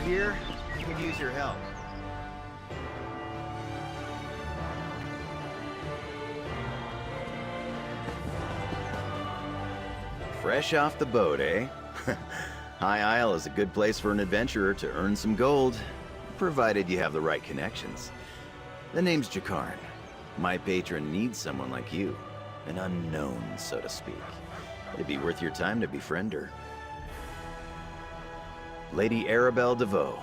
here. I could use your help. Fresh off the boat, eh? High Isle is a good place for an adventurer to earn some gold, provided you have the right connections. The name's Jakarn. My patron needs someone like you. An unknown, so to speak. It'd be worth your time to befriend her. Lady Arabelle DeVoe.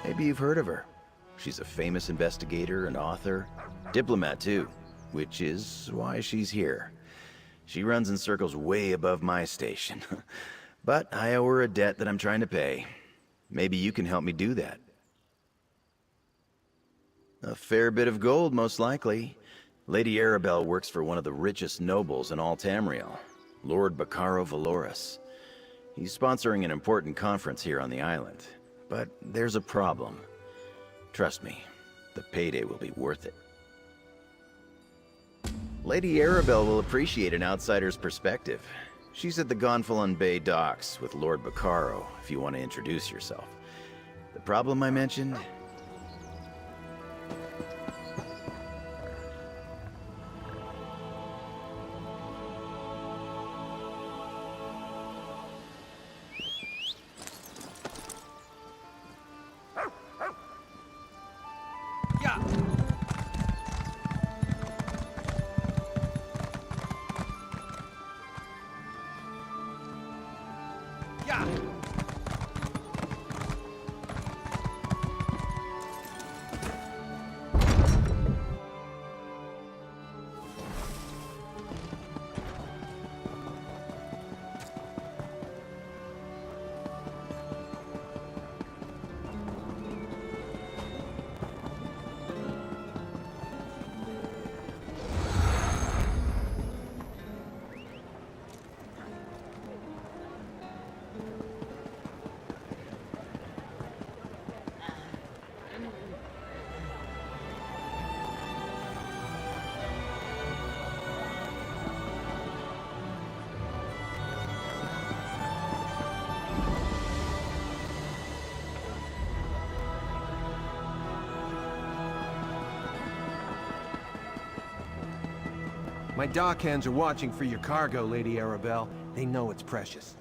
Maybe you've heard of her. She's a famous investigator and author. Diplomat, too. Which is why she's here. She runs in circles way above my station. But I owe her a debt that I'm trying to pay. Maybe you can help me do that. A fair bit of gold, most likely. Lady Arabelle works for one of the richest nobles in all Tamriel, Lord Baccaro Valoris. He's sponsoring an important conference here on the island. But there's a problem. Trust me, the payday will be worth it. Lady Arabelle will appreciate an outsider's perspective. She's at the Gonfalon Bay docks with Lord Baccaro, if you want to introduce yourself. The problem I mentioned? My dockhands are watching for your cargo, Lady Arabelle. They know it's precious.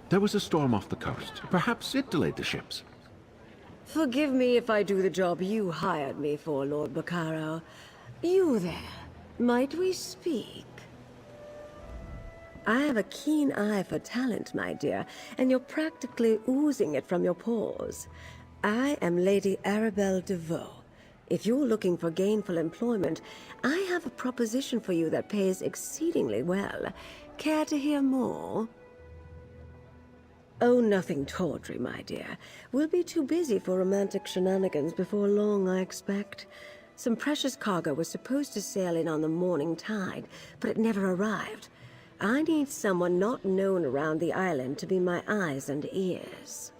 There was a storm off the coast. Perhaps it delayed the ships. Forgive me if I do the job you hired me for, Lord Baccaro. You there, might we speak? I have a keen eye for talent, my dear, and you're practically oozing it from your pores. I am Lady Arabelle DeVoe. If you're looking for gainful employment, I have a proposition for you that pays exceedingly well. Care to hear more? Oh, nothing tawdry, my dear. We'll be too busy for romantic shenanigans before long, I expect. Some precious cargo was supposed to sail in on the morning tide, but it never arrived. I need someone not known around the island to be my eyes and ears.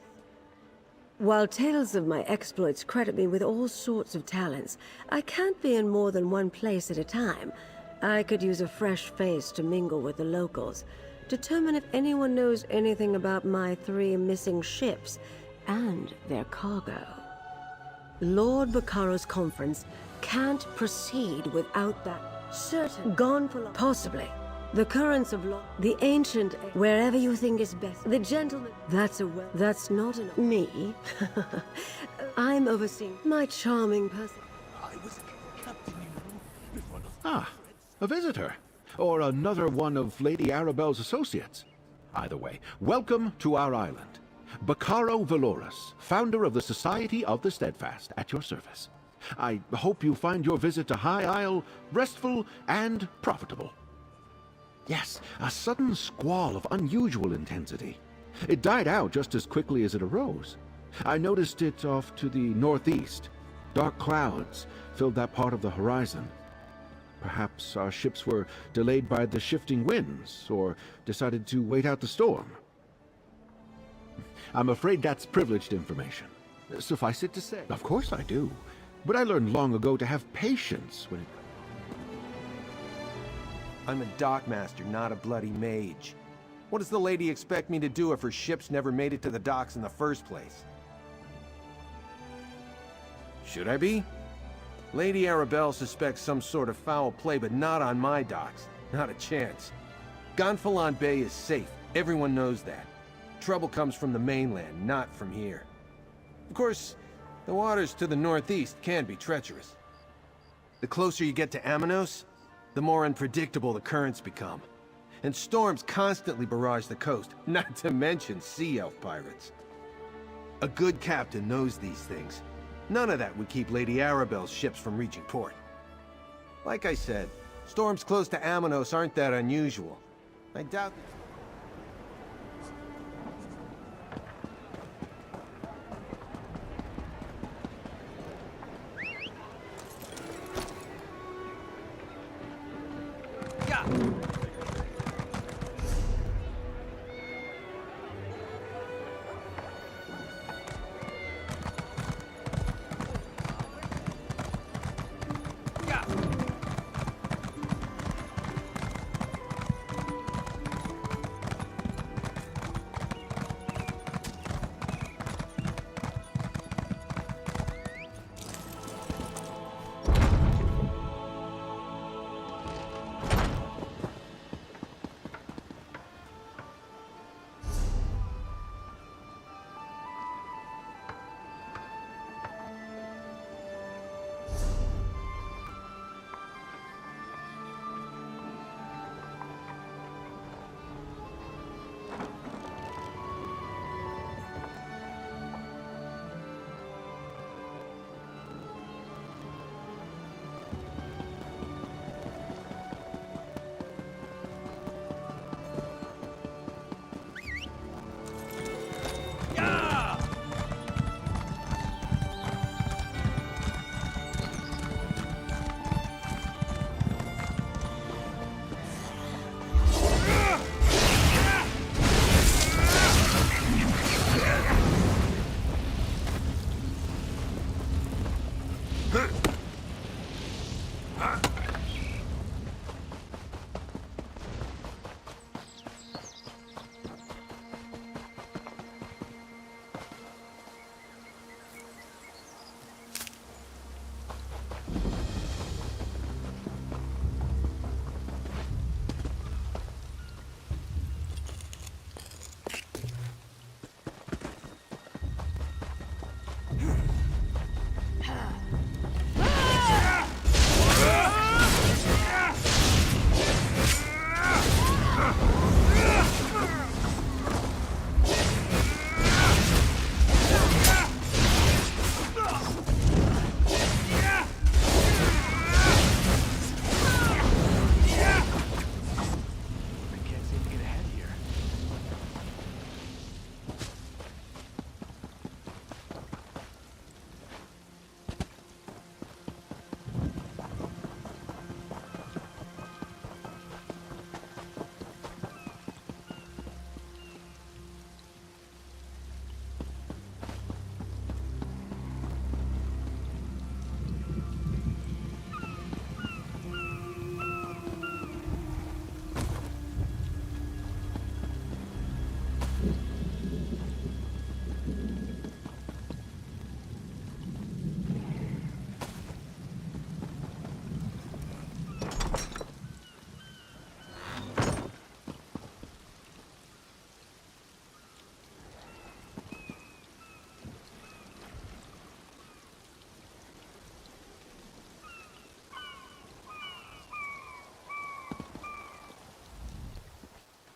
While tales of my exploits credit me with all sorts of talents, I can't be in more than one place at a time. I could use a fresh face to mingle with the locals, determine if anyone knows anything about my 3 missing ships and their cargo. Lord Baccaro's conference can't proceed without that certain Gonfalon. Possibly. The currents of law, the ancient, wherever you think is best. The gentleman, that's not me. I'm overseeing my charming person. Ah, a visitor. Or another one of Lady Arabelle's associates. Either way, welcome to our island. Baccaro Valoris, founder of the Society of the Steadfast, at your service. I hope you find your visit to High Isle restful and profitable. Yes, a sudden squall of unusual intensity. It died out just as quickly as it arose. I noticed it off to the northeast. Dark clouds filled that part of the horizon. Perhaps our ships were delayed by the shifting winds, or decided to wait out the storm. I'm afraid that's privileged information. Suffice it to say. Of course I do. But I learned long ago to have patience when it... I'm a dockmaster, not a bloody mage. What does the lady expect me to do if her ships never made it to the docks in the first place? Should I be? Lady Arabelle suspects some sort of foul play, but not on my docks. Not a chance. Gonfalon Bay is safe. Everyone knows that. Trouble comes from the mainland, not from here. Of course, the waters to the northeast can be treacherous. The closer you get to Amanos, the more unpredictable the currents become. And storms constantly barrage the coast, not to mention sea elf pirates. A good captain knows these things. None of that would keep Lady Arabelle's ships from reaching port. Like I said, storms close to Amanos aren't that unusual. I doubt...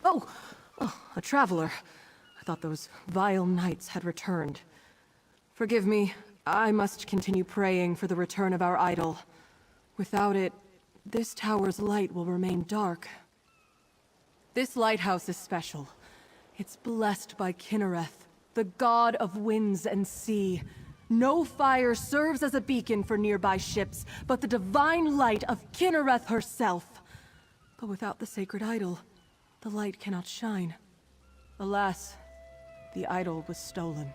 Oh, a traveler. I thought those vile knights had returned. Forgive me, I must continue praying for the return of our idol. Without it, this tower's light will remain dark. This lighthouse is special. It's blessed by Kinnereth, the god of winds and sea. No fire serves as a beacon for nearby ships, but the divine light of Kinnereth herself. But without the sacred idol, the light cannot shine. Alas, the idol was stolen.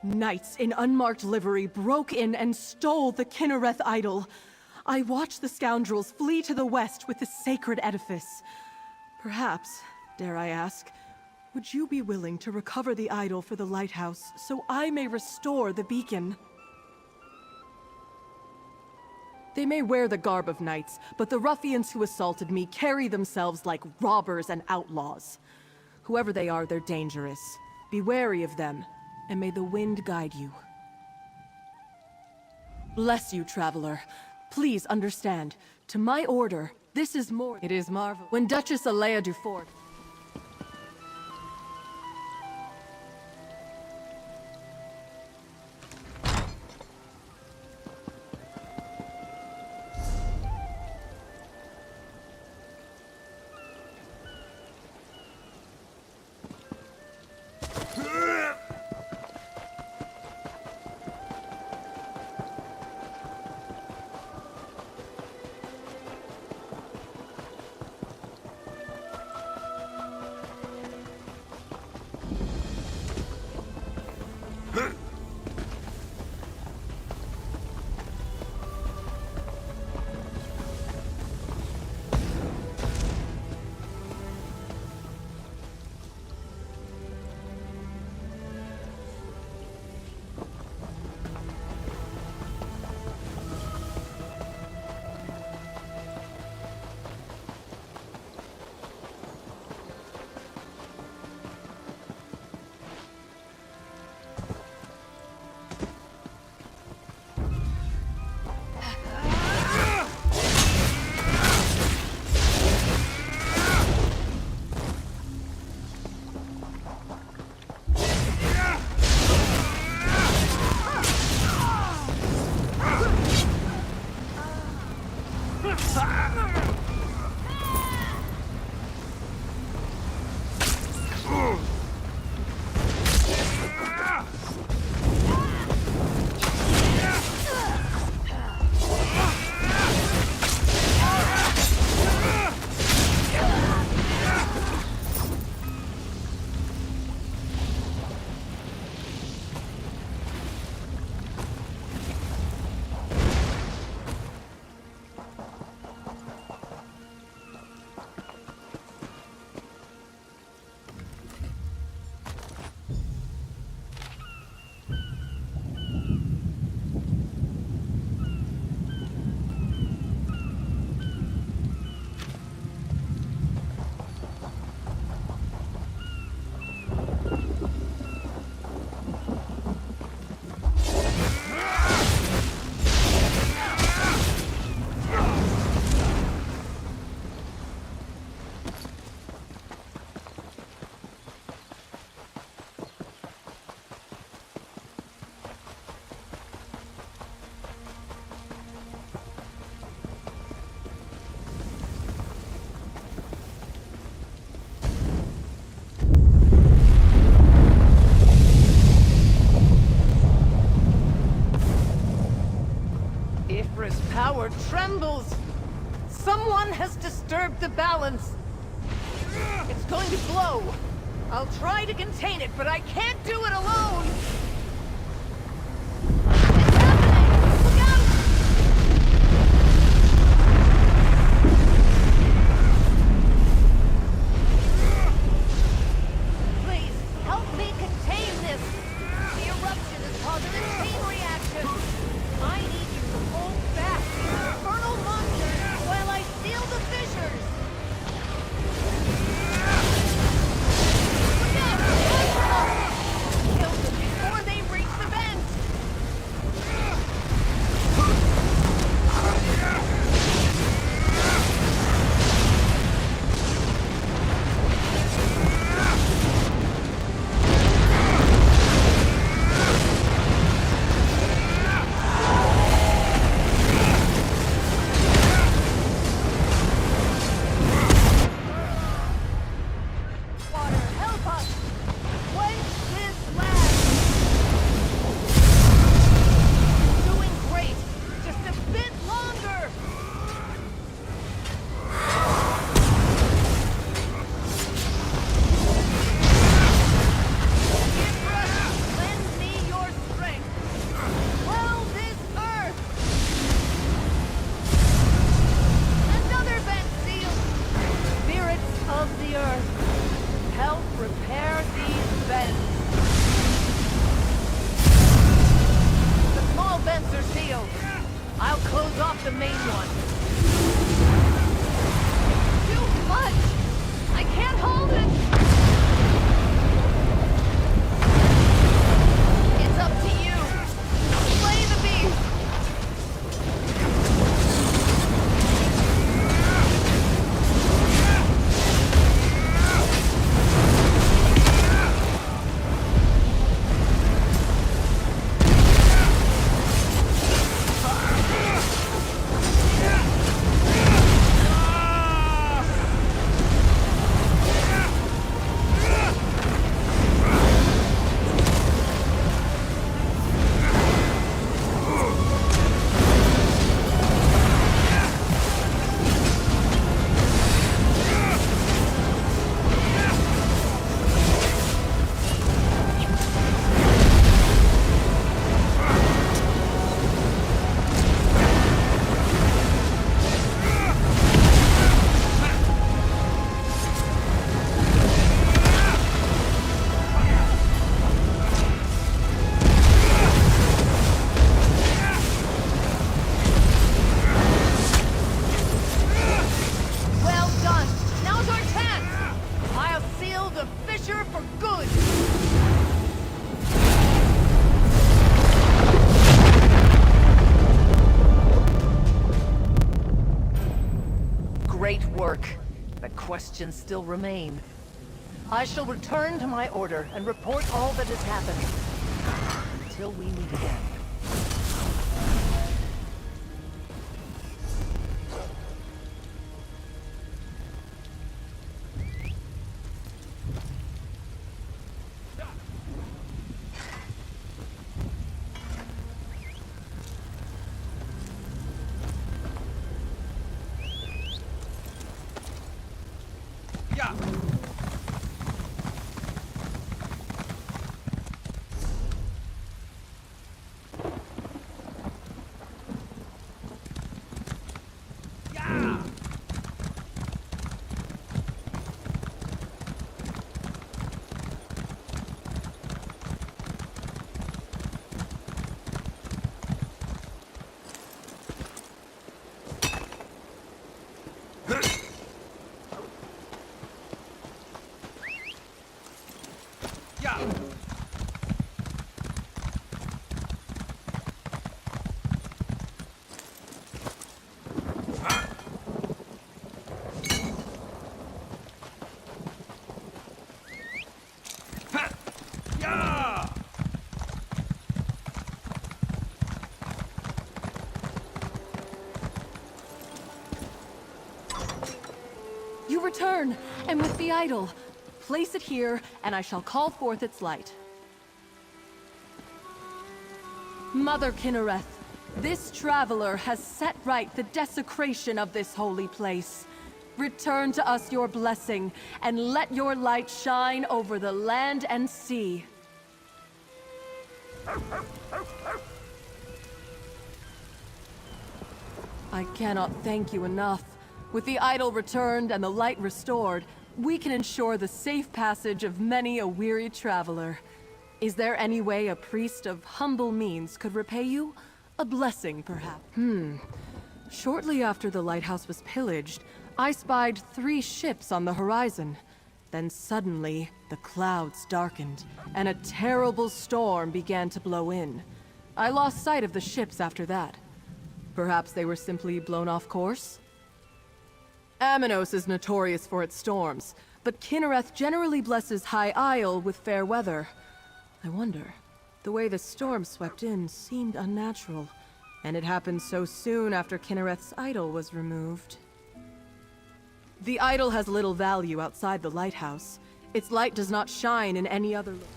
Knights in unmarked livery broke in and stole the Kinnereth idol. I watched the scoundrels flee to the west with the sacred edifice. Perhaps, dare I ask, Would you be willing to recover the idol for the lighthouse so I may restore the beacon? They may wear the garb of knights, but the ruffians who assaulted me carry themselves like robbers and outlaws. Whoever they are, they're dangerous. Be wary of them, and may the wind guide you. Bless you, traveler. Please understand, to my order, this is more— It is marvel. When Duchess Alea Dufort— Ifra's power trembles! Someone has disturbed the balance! It's going to blow! I'll try to contain it, but I can't do it alone! It's happening! Look out! Please, help me contain this! The eruption is causing a chain reaction! I need you to hold back these infernal monsters while I seal the fissures! Look out! Kill them before the main one. Too much! I can't hold it! It's up to you. Slay the beast! Great work. But questions still remain. I shall return to my order and report all that has happened. Until we meet again. You return, and with the idol. Place it here, and I shall call forth its light. Mother Kinnereth, this traveler has set right the desecration of this holy place. Return to us your blessing, and let your light shine over the land and sea. I cannot thank you enough. With the idol returned and the light restored, we can ensure the safe passage of many a weary traveler. Is there any way a priest of humble means could repay you? A blessing, perhaps? Shortly after the lighthouse was pillaged, I spied 3 ships on the horizon. Then suddenly, the clouds darkened, and a terrible storm began to blow in. I lost sight of the ships after that. Perhaps they were simply blown off course? Aminos is notorious for its storms, but Kinnereth generally blesses High Isle with fair weather. I wonder, the way the storm swept in seemed unnatural, and it happened so soon after Kinnereth's idol was removed. The idol has little value outside the lighthouse. Its light does not shine in any other location.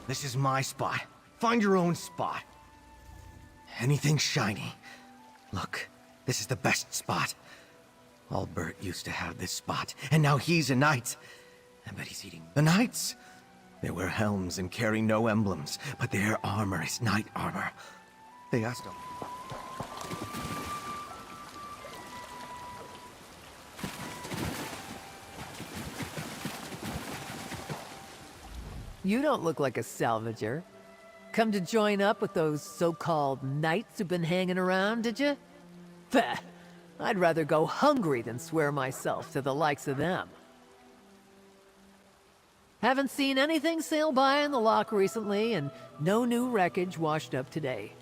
This is my spot. Find your own spot. Anything shiny. Look, this is the best spot. Albert used to have this spot, and now he's a knight. I bet he's eating the knights. They wear helms and carry no emblems, but their armor is knight armor. They asked him. You don't look like a salvager. Come to join up with those so-called knights who've been hanging around, did you? Bah! I'd rather go hungry than swear myself to the likes of them. Haven't seen anything sail by in the lock recently, and no new wreckage washed up today.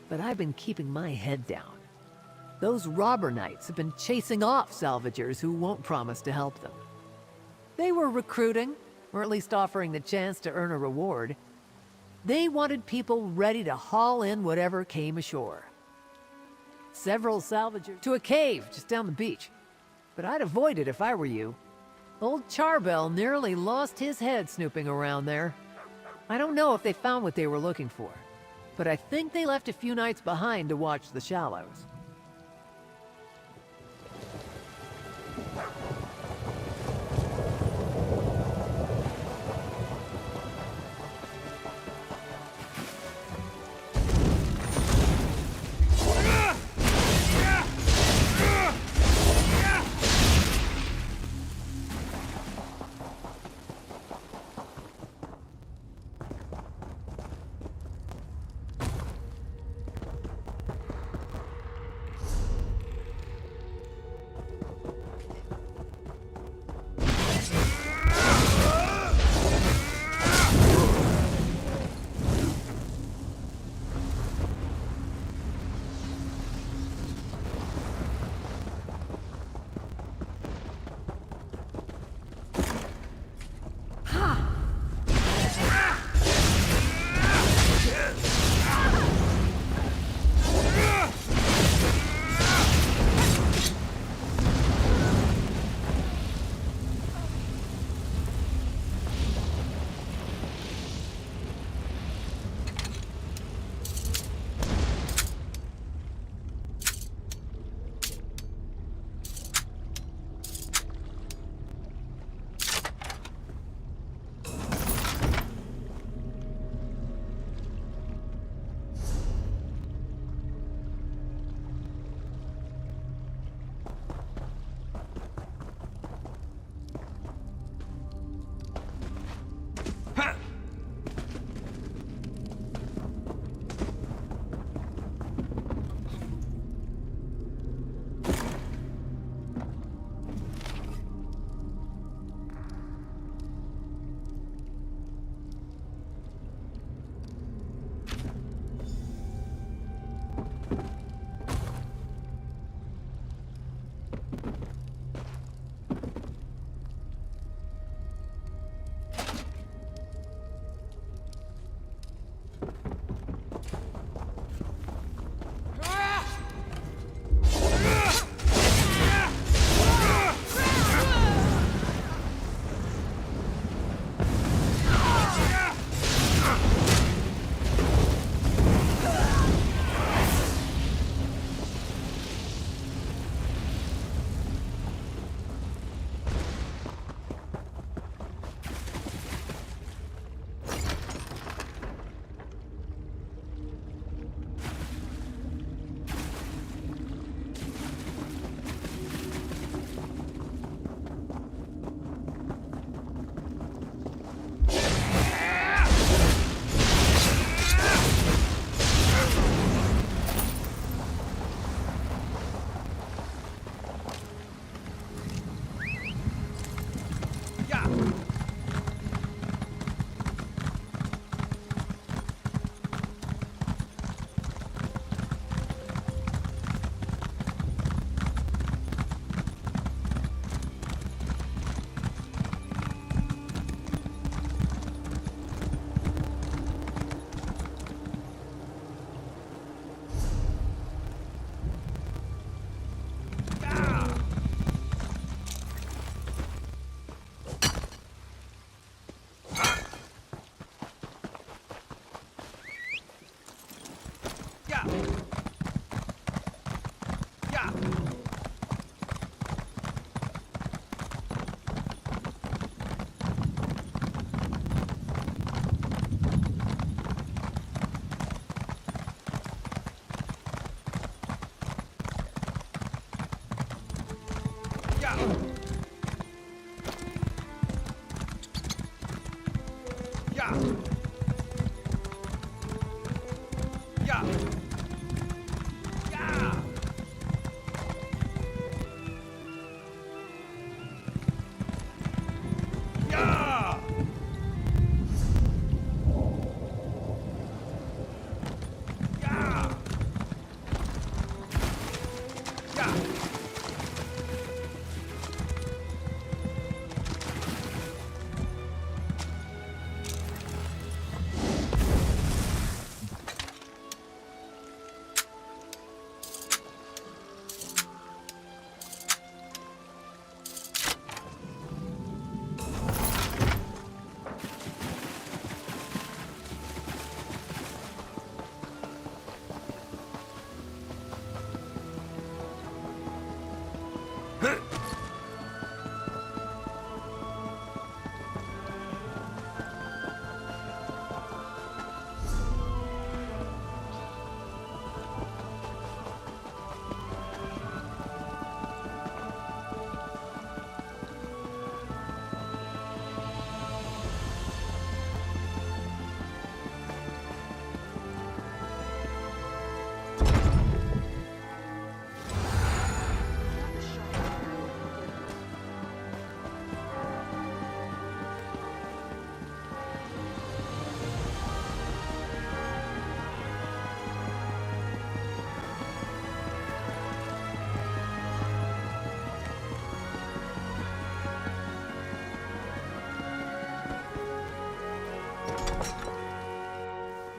But I've been keeping my head down. Those robber knights have been chasing off salvagers who won't promise to help them. They were recruiting, or at least offering the chance to earn a reward. They wanted people ready to haul in whatever came ashore. Several salvagers to a cave just down the beach. But I'd avoid it if I were you. Old Charbel nearly lost his head snooping around there. I don't know if they found what they were looking for, but I think they left a few knights behind to watch the shallows.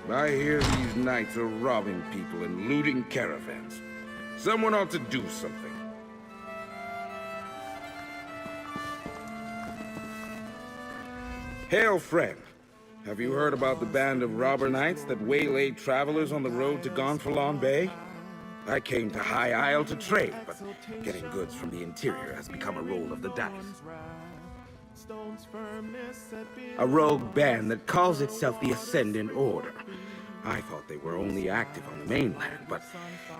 I hear these knights are robbing people and looting caravans. Someone ought to do something. Hail, friend. Have you heard about the band of robber knights that waylaid travelers on the road to Gonfalon Bay? I came to High Isle to trade, but getting goods from the interior has become a roll of the dice. A rogue band that calls itself the Ascendant Order. I thought they were only active on the mainland, but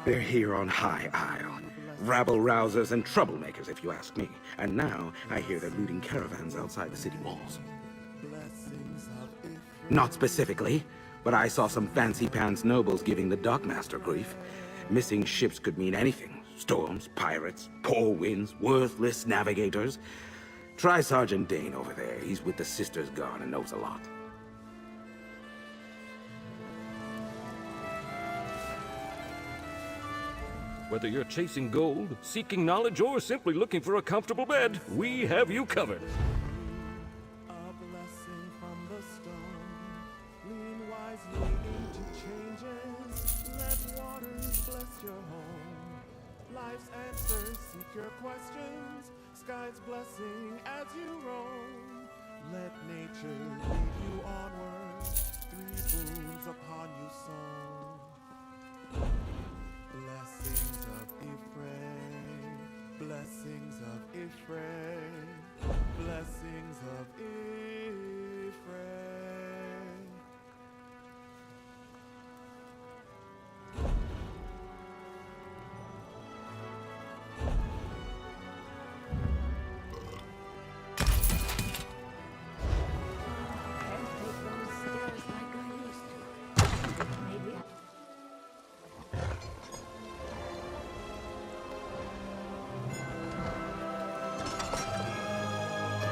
they're here on High Isle. Rabble-rousers and troublemakers, if you ask me. And now, I hear they're looting caravans outside the city walls. Not specifically, but I saw some fancy-pants nobles giving the dockmaster grief. Missing ships could mean anything. Storms, pirates, poor winds, worthless navigators. Try Sergeant Dane over there. He's with the Sisters Guard and knows a lot. Whether you're chasing gold, seeking knowledge, or simply looking for a comfortable bed, we have you covered. A blessing from the stone. Lean wisely into changes. Let waters bless your home. Life's answers seek your questions. Sky's blessing as you roam. Let nature lead you onward. Three boons upon you sown. Blessings of Ephraim, blessings of Ephraim, blessings of Ephraim.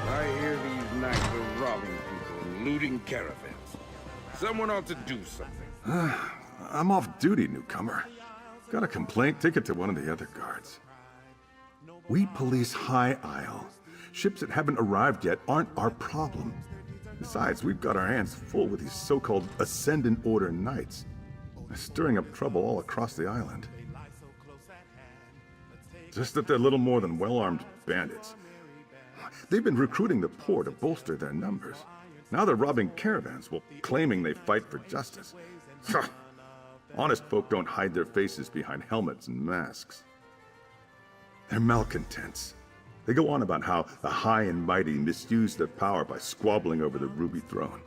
I hear these knights are robbing people and looting caravans. Someone ought to do something. I'm off duty, newcomer. Got a complaint? Take it to one of the other guards. We police High Isle. Ships that haven't arrived yet aren't our problem. Besides, we've got our hands full with these so-called Ascendant Order Knights. They're stirring up trouble all across the island. Just that they're little more than well-armed bandits. They've been recruiting the poor to bolster their numbers. Now they're robbing caravans while claiming they fight for justice. Honest folk don't hide their faces behind helmets and masks. They're malcontents. They go on about how the high and mighty misuse their power by squabbling over the Ruby Throne.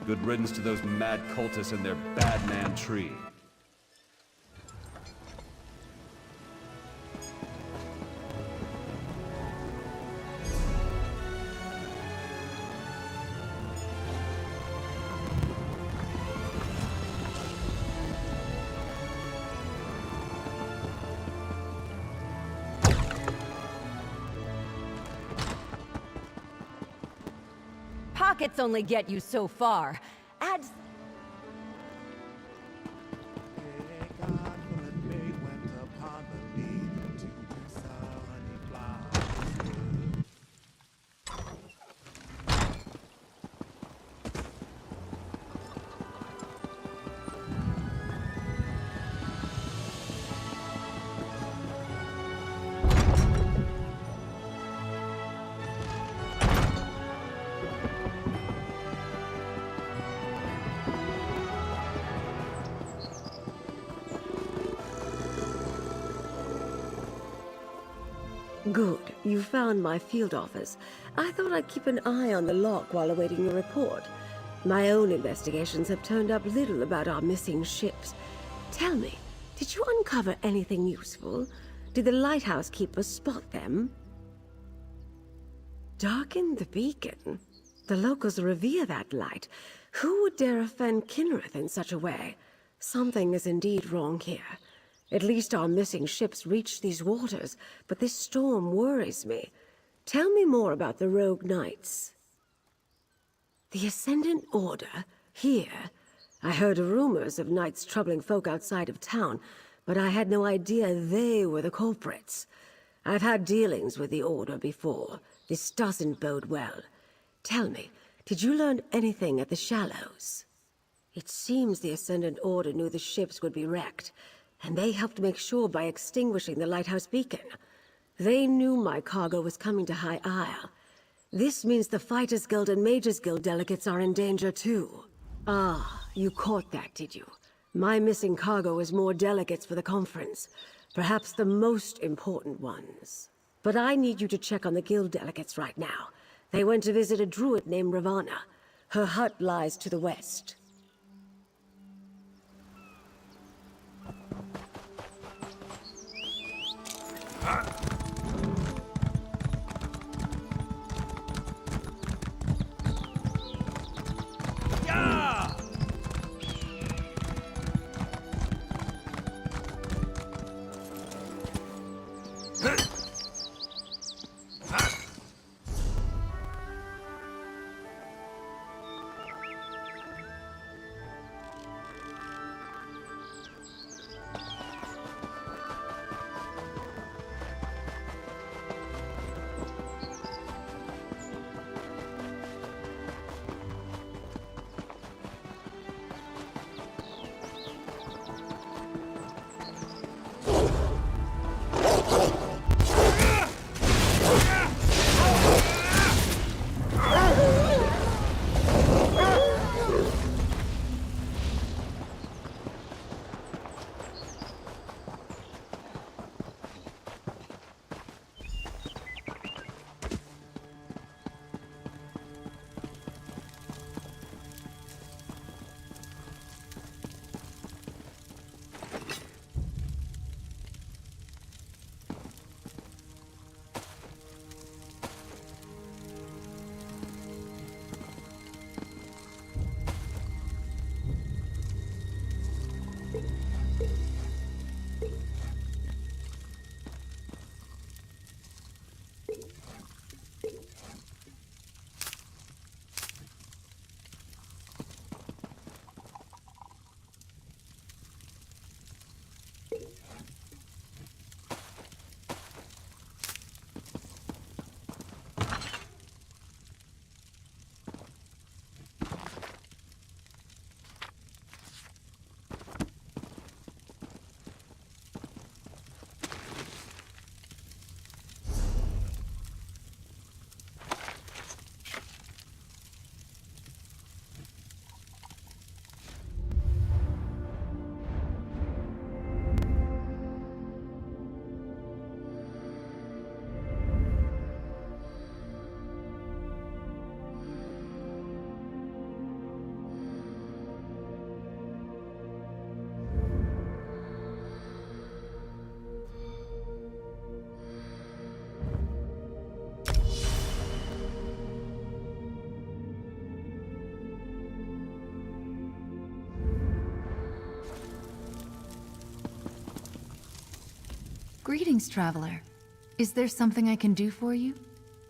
Good riddance to those mad cultists and their bad man tree. Pockets only get you so far. Add Good. You found my field office. I thought I'd keep an eye on the lock while awaiting your report. My own investigations have turned up little about our missing ships. Tell me, did you uncover anything useful? Did the lighthouse keepers spot them? Darken the beacon? The locals revere that light. Who would dare offend Kinrith in such a way? Something is indeed wrong here. At least our missing ships reached these waters, but this storm worries me. Tell me more about the rogue knights. The Ascendant Order? Here? I heard rumors of knights troubling folk outside of town, but I had no idea they were the culprits. I've had dealings with the Order before. This doesn't bode well. Tell me, did you learn anything at the Shallows? It seems the Ascendant Order knew the ships would be wrecked, and they helped make sure by extinguishing the lighthouse beacon. They knew my cargo was coming to High Isle. This means the Fighters Guild and Mages Guild delegates are in danger too. Ah, you caught that, did you? My missing cargo is more delegates for the conference. Perhaps the most important ones. But I need you to check on the guild delegates right now. They went to visit a druid named Ravana. Her hut lies to the west. Greetings, traveler. Is there something I can do for you?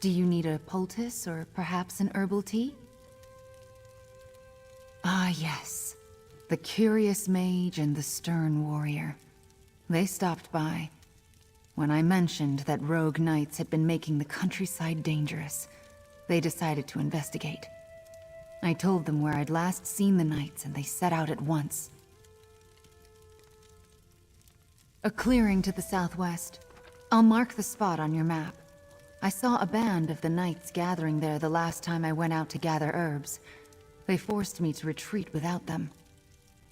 Do you need a poultice or perhaps an herbal tea? Ah, yes. The curious mage and the stern warrior. They stopped by. When I mentioned that rogue knights had been making the countryside dangerous, they decided to investigate. I told them where I'd last seen the knights, and they set out at once. A clearing to the southwest. I'll mark the spot on your map. I saw a band of the knights gathering there the last time I went out to gather herbs. They forced me to retreat without them.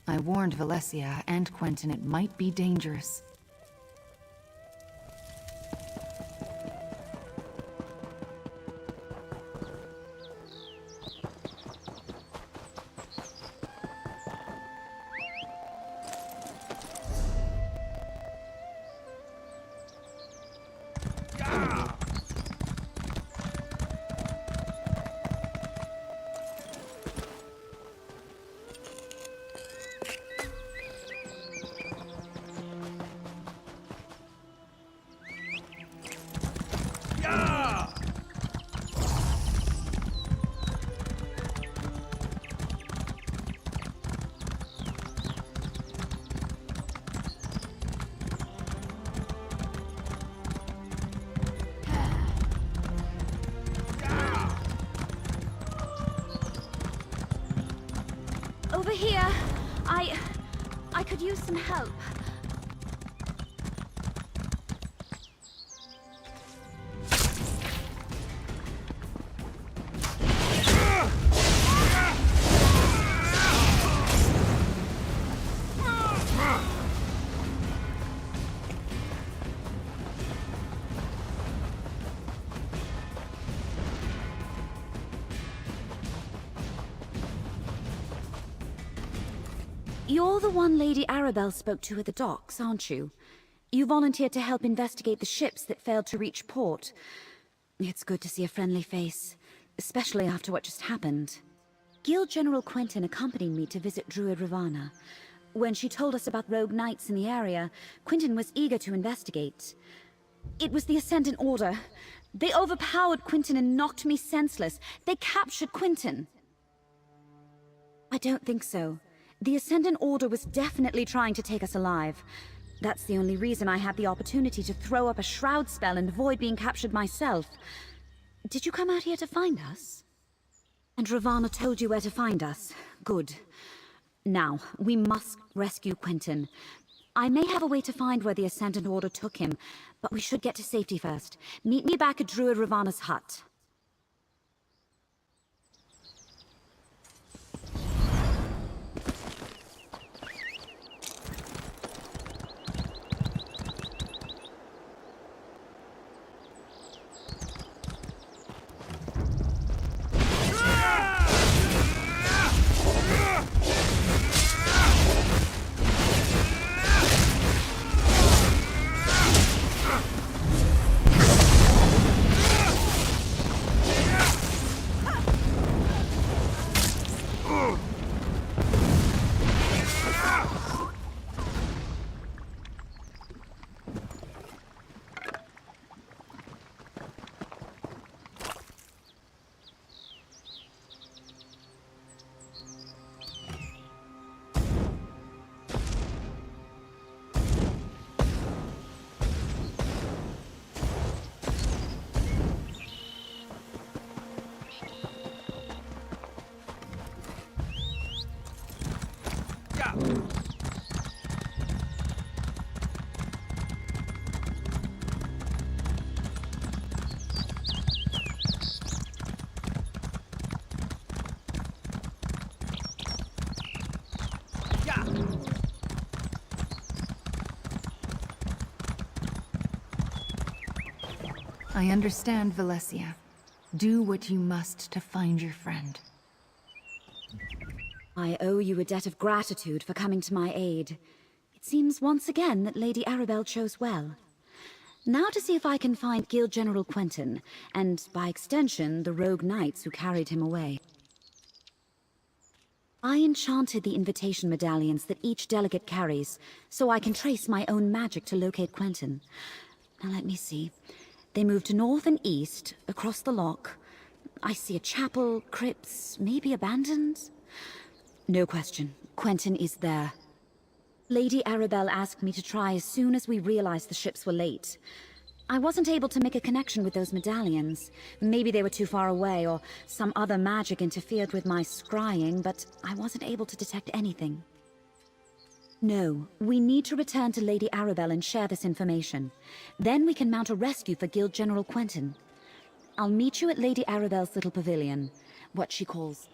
I warned Valencia and Quentin it might be dangerous. Over here. I could use some help. You're the one Lady Arabelle spoke to at the docks, aren't you? You volunteered to help investigate the ships that failed to reach port. It's good to see a friendly face, especially after what just happened. Guild General Quentin accompanied me to visit Druid Ravana. When she told us about rogue knights in the area, Quentin was eager to investigate. It was the Ascendant Order. They overpowered Quentin and knocked me senseless. They captured Quentin. I don't think so. The Ascendant Order was definitely trying to take us alive. That's the only reason I had the opportunity to throw up a shroud spell and avoid being captured myself. Did you come out here to find us? And Ravana told you where to find us. Good. Now, we must rescue Quentin. I may have a way to find where the Ascendant Order took him, but we should get to safety first. Meet me back at Druid Ravana's hut. I understand, Valencia. Do what you must to find your friend. I owe you a debt of gratitude for coming to my aid. It seems once again that Lady Arabelle chose well. Now to see if I can find Guild General Quentin, and by extension, the rogue knights who carried him away. I enchanted the invitation medallions that each delegate carries, so I can trace my own magic to locate Quentin. Now let me see. They moved north and east, across the loch. I see a chapel, crypts, maybe abandoned? No question. Quentin is there. Lady Arabelle asked me to try as soon as we realized the ships were late. I wasn't able to make a connection with those medallions. Maybe they were too far away, or some other magic interfered with my scrying, but I wasn't able to detect anything. No, we need to return to Lady Arabelle and share this information. Then we can mount a rescue for Guild General Quentin. I'll meet you at Lady Arabelle's little pavilion, what she calls...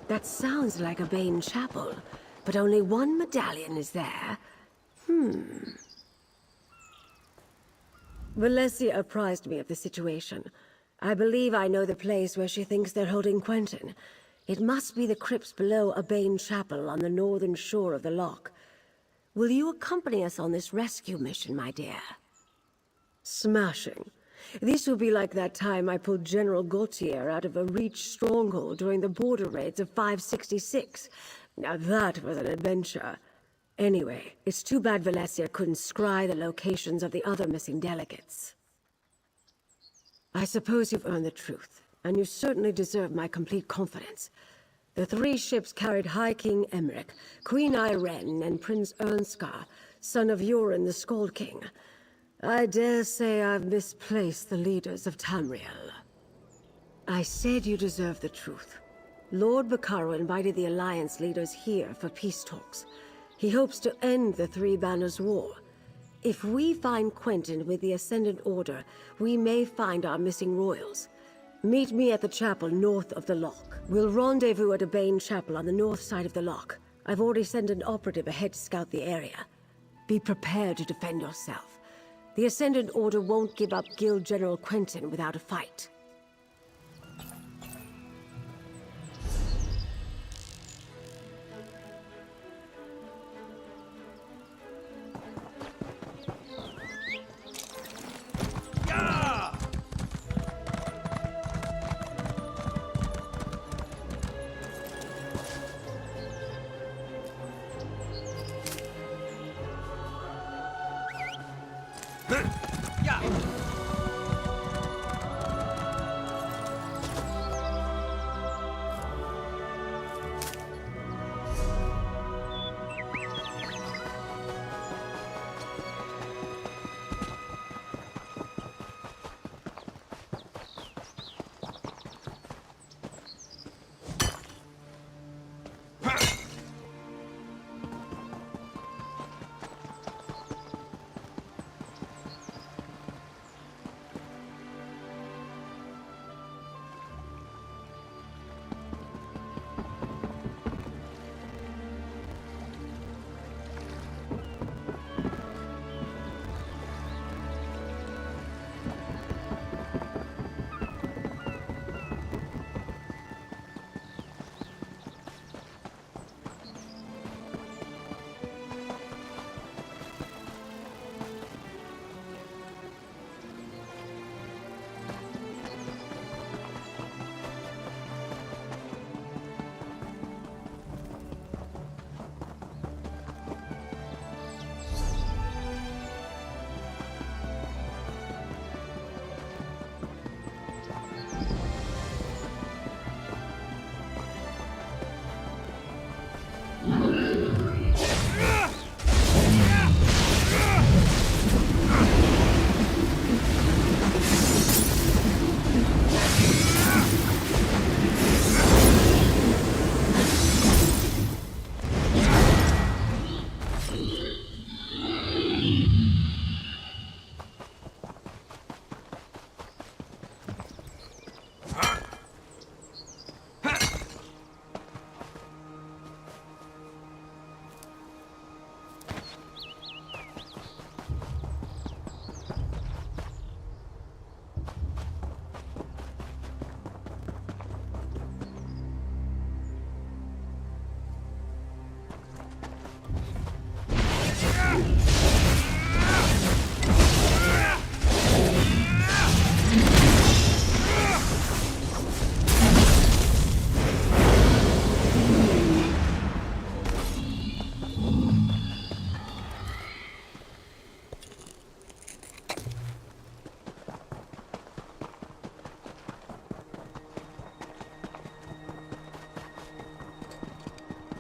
That sounds like a Bane chapel, but only one medallion is there. Valencia apprised me of the situation. I believe I know the place where she thinks they're holding Quentin. It must be the crypts below a Bane chapel on the northern shore of the loch. Will you accompany us on this rescue mission, my dear? Smashing. This will be like that time I pulled General Gautier out of a Reach stronghold during the border raids of 566. Now that was an adventure. Anyway, it's too bad Valencia couldn't scry the locations of the other missing delegates. I suppose you've earned the truth, and you certainly deserve my complete confidence. The 3 ships carried High King Emmerich, Queen Irene, and Prince Ernskar, son of Yoren the Skald King. I dare say I've misplaced the leaders of Tamriel. I said you deserve the truth. Lord Bacaro invited the Alliance leaders here for peace talks. He hopes to end the Three Banners War. If we find Quentin with the Ascendant Order, we may find our missing royals. Meet me at the chapel north of the loch. We'll rendezvous at a Bane chapel on the north side of the loch. I've already sent an operative ahead to scout the area. Be prepared to defend yourself. The Ascendant Order won't give up Guild General Quentin without a fight.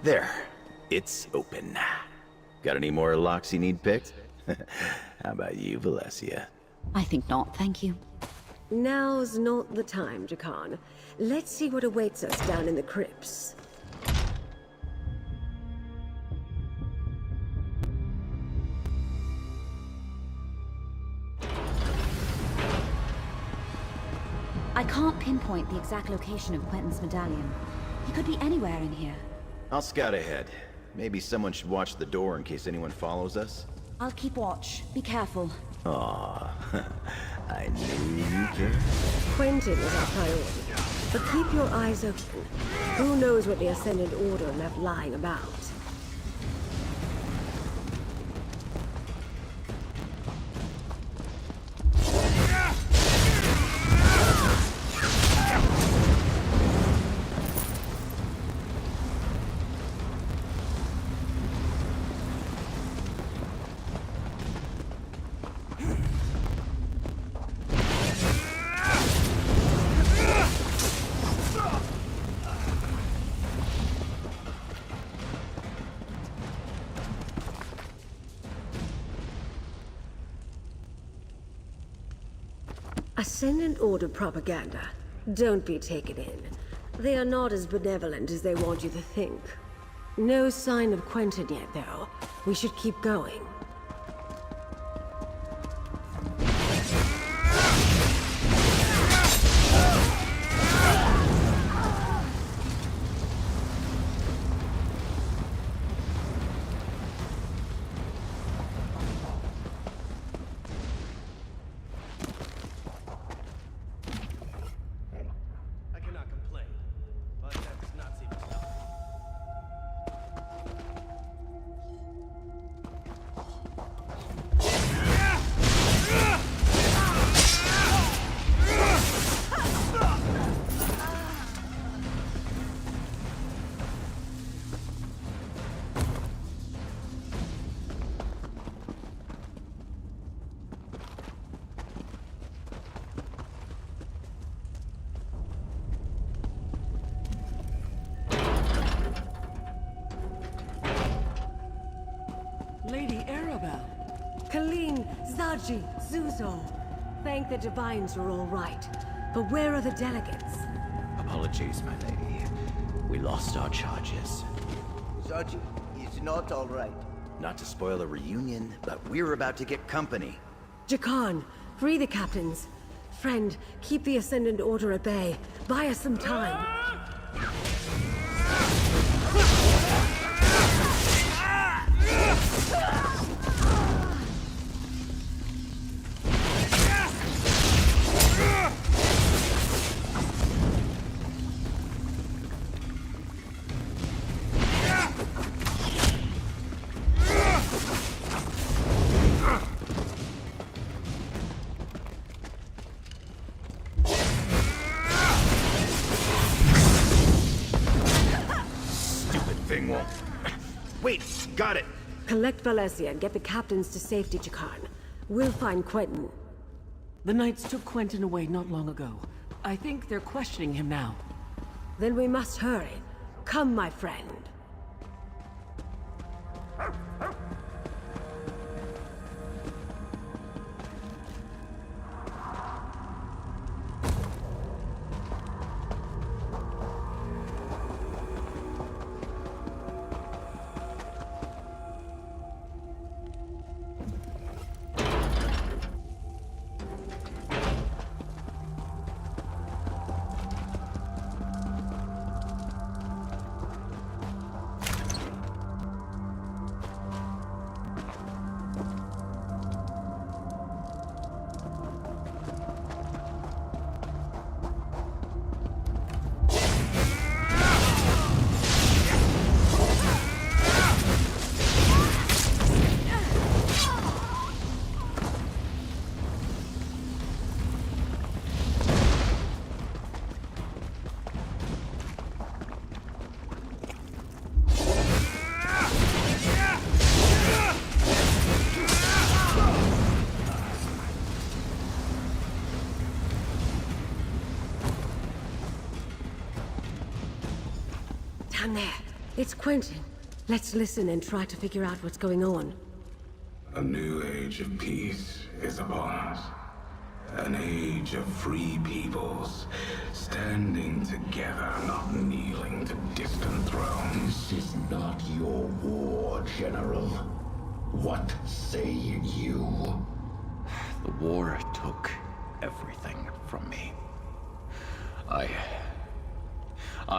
There. It's open. Got any more locks you need picked? How about you, Valencia? I think not, thank you. Now's not the time, Jakan. Let's see what awaits us down in the crypts. I can't pinpoint the exact location of Quentin's medallion. He could be anywhere in here. I'll scout ahead. Maybe someone should watch the door in case anyone follows us. I'll keep watch. Be careful. Aw, I knew you cared. Quentin is our priority, but keep your eyes open. Who knows what the Ascendant Order left lying about? Ascendant Order propaganda. Don't be taken in. They are not as benevolent as they want you to think. No sign of Quentin yet, though. We should keep going. Lady Arabelle. Colleen, Zaji, Zuzo. Thank the Divines are all right. But where are the delegates? Apologies, my lady. We lost our charges. Zaji is not all right. Not to spoil a reunion, but we're about to get company. Jakan, free the captains. Friend, keep the Ascendant Order at bay. Buy us some time. Thing won't. Wait, got it. Collect Valencia and get the captains to safety, Jakan. We'll find Quentin. The Knights took Quentin away not long ago. I think they're questioning him now. Then we must hurry. Come, my friend. It's Quentin. Let's listen and try to figure out what's going on. A new age of peace is upon us. An age of free peoples, standing together, not kneeling to distant thrones. This is not your war, General. What say you? The war took everything from me. I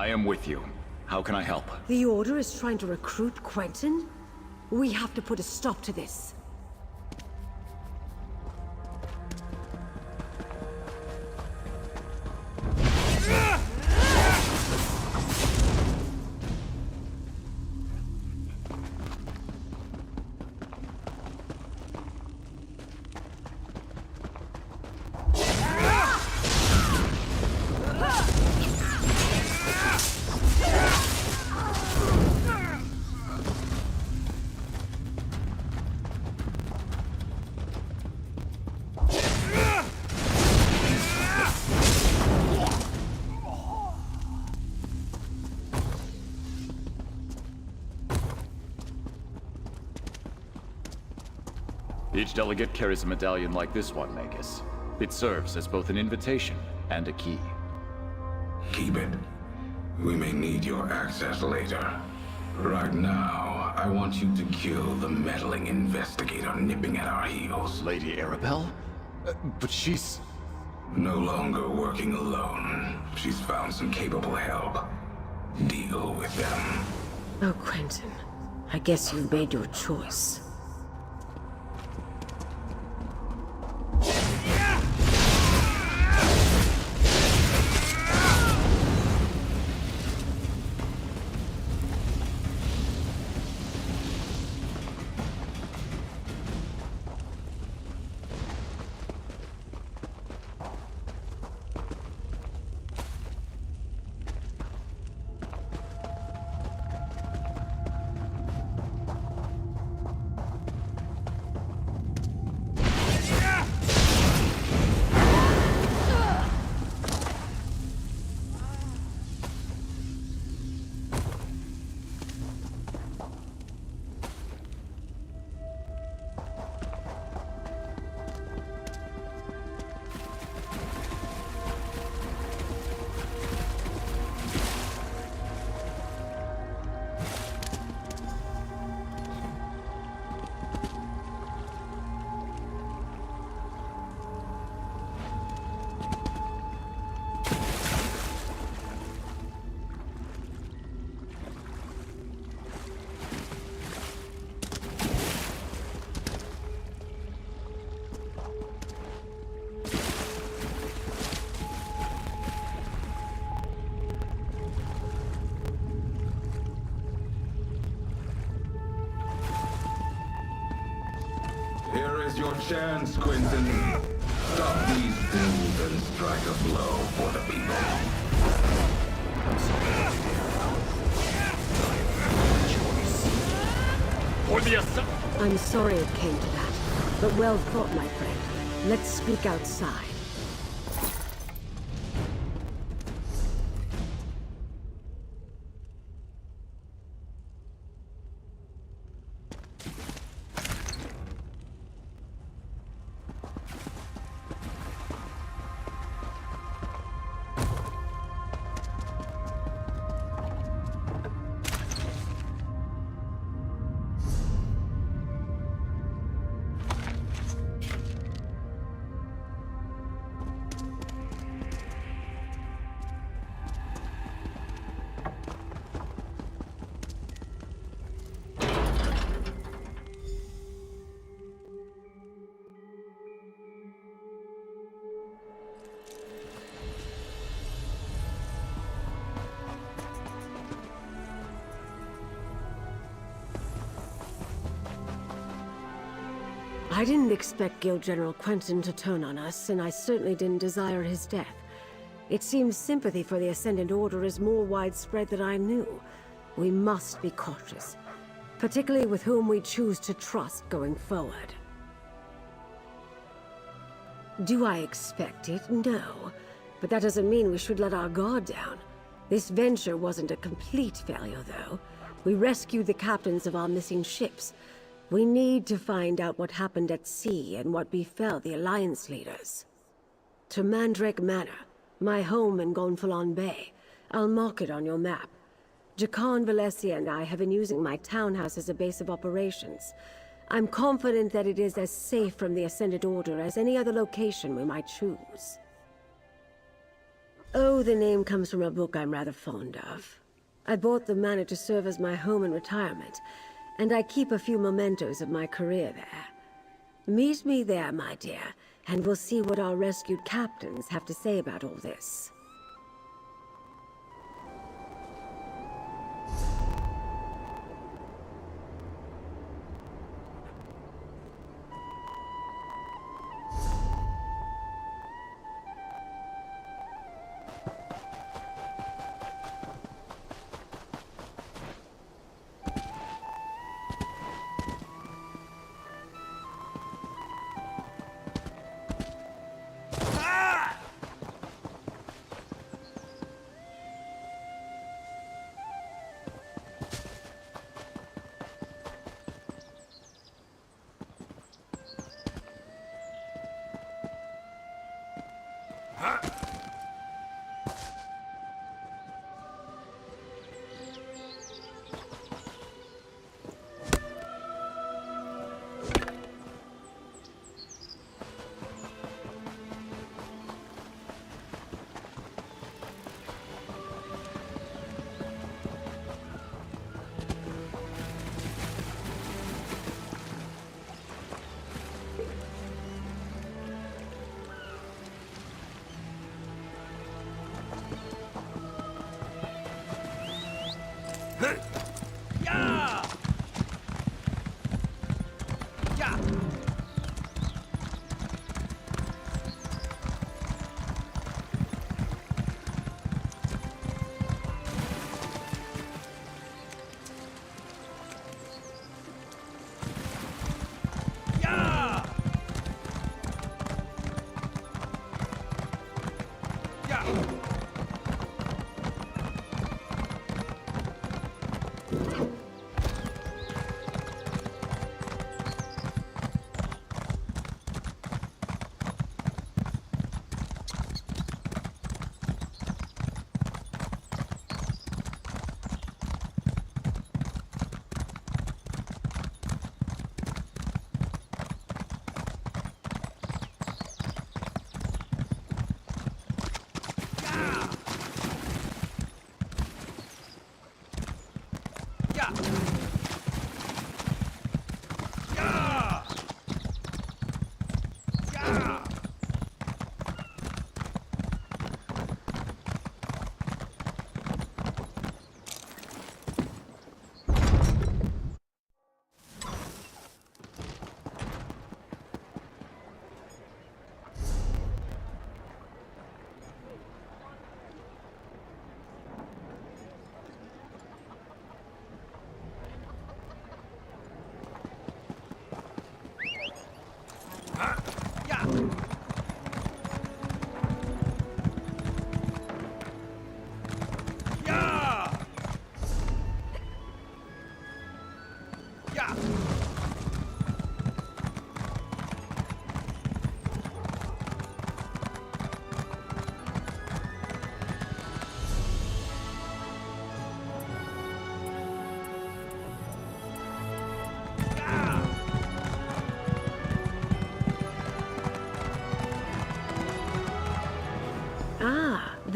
am with you. How can I help? The Order is trying to recruit Quentin? We have to put a stop to this. Each delegate carries a medallion like this one, Magus. It serves as both an invitation and a key. Keep it. We may need your access later. Right now, I want you to kill the meddling investigator nipping at our heels. Lady Arabelle? But she's... No longer working alone. She's found some capable help. Deal with them. Oh, Quentin. I guess you've made your choice. Here is your chance, Quentin. Stop these fools and strike a blow for the people. I'm sorry it came to that, but well thought, my friend. Let's speak outside. I didn't expect Guild General Quentin to turn on us, and I certainly didn't desire his death. It seems sympathy for the Ascendant Order is more widespread than I knew. We must be cautious, particularly with whom we choose to trust going forward. Do I expect it? No. But that doesn't mean we should let our guard down. This venture wasn't a complete failure, though. We rescued the captains of our missing ships. We need to find out what happened at sea and what befell the Alliance leaders. To Mandrake Manor, my home in Gonfalon Bay. I'll mark it on your map. Jacan Valencia and I have been using my townhouse as a base of operations. I'm confident that it is as safe from the Ascended Order as any other location we might choose. Oh, the name comes from a book I'm rather fond of. I bought the manor to serve as my home in retirement, and I keep a few mementos of my career there. Meet me there, my dear, and we'll see what our rescued captains have to say about all this.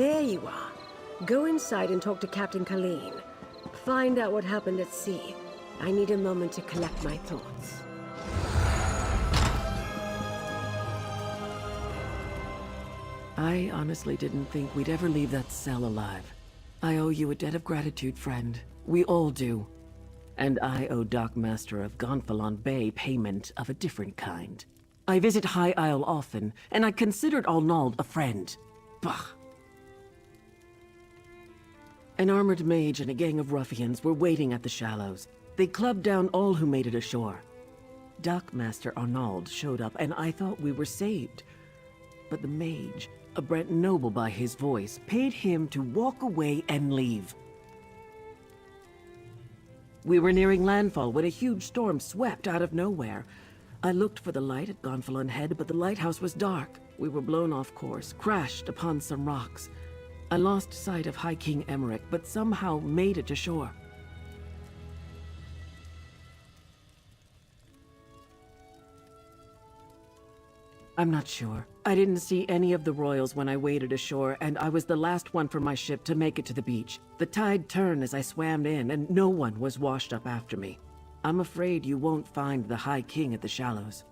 There you are. Go inside and talk to Captain Colleen. Find out what happened at sea. I need a moment to collect my thoughts. I honestly didn't think we'd ever leave that cell alive. I owe you a debt of gratitude, friend. We all do. And I owe Dockmaster of Gonfalon Bay payment of a different kind. I visit High Isle often, and I considered Arnauld a friend. Bah! An armored mage and a gang of ruffians were waiting at the shallows. They clubbed down all who made it ashore. Dockmaster Arnauld showed up, and I thought we were saved. But the mage, a Brent noble by his voice, paid him to walk away and leave. We were nearing landfall when a huge storm swept out of nowhere. I looked for the light at Gonfalon Head, but the lighthouse was dark. We were blown off course, crashed upon some rocks. I lost sight of High King Emmerich, but somehow made it to shore. I'm not sure. I didn't see any of the royals when I waded ashore, and I was the last one from my ship to make it to the beach. The tide turned as I swam in, and no one was washed up after me. I'm afraid you won't find the High King at the shallows.